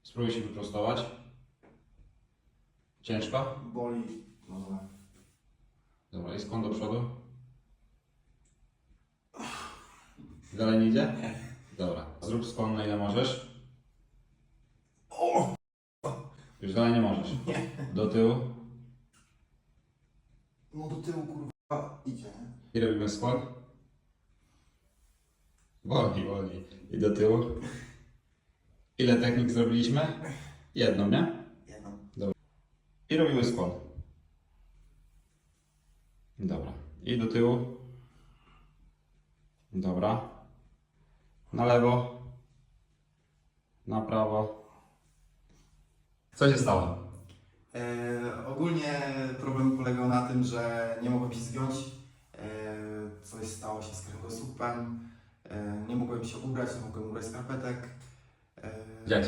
Spróbuj się wyprostować. Ciężko? Boli. Dobra. Dobra, i skłon do przodu. Dalej nie idzie? Nie. Dobra, zrób skłon na ile możesz. O! Już dalej nie możesz. Nie. Do tyłu. No do tyłu kurwa idzie, nie? I robimy skłon. Woli, woli. I do tyłu. Ile technik zrobiliśmy? Jedną, nie? Jedną. I robimy skłon. Dobra. I do tyłu. Dobra. Na lewo. Na prawo. Co się stało? Ogólnie problem polegał na tym, że nie mogłem się zgiąć. Coś stało się z kręgosłupem. Nie mogłem się ubrać, nie mogłem ubrać skarpetek. Jak to się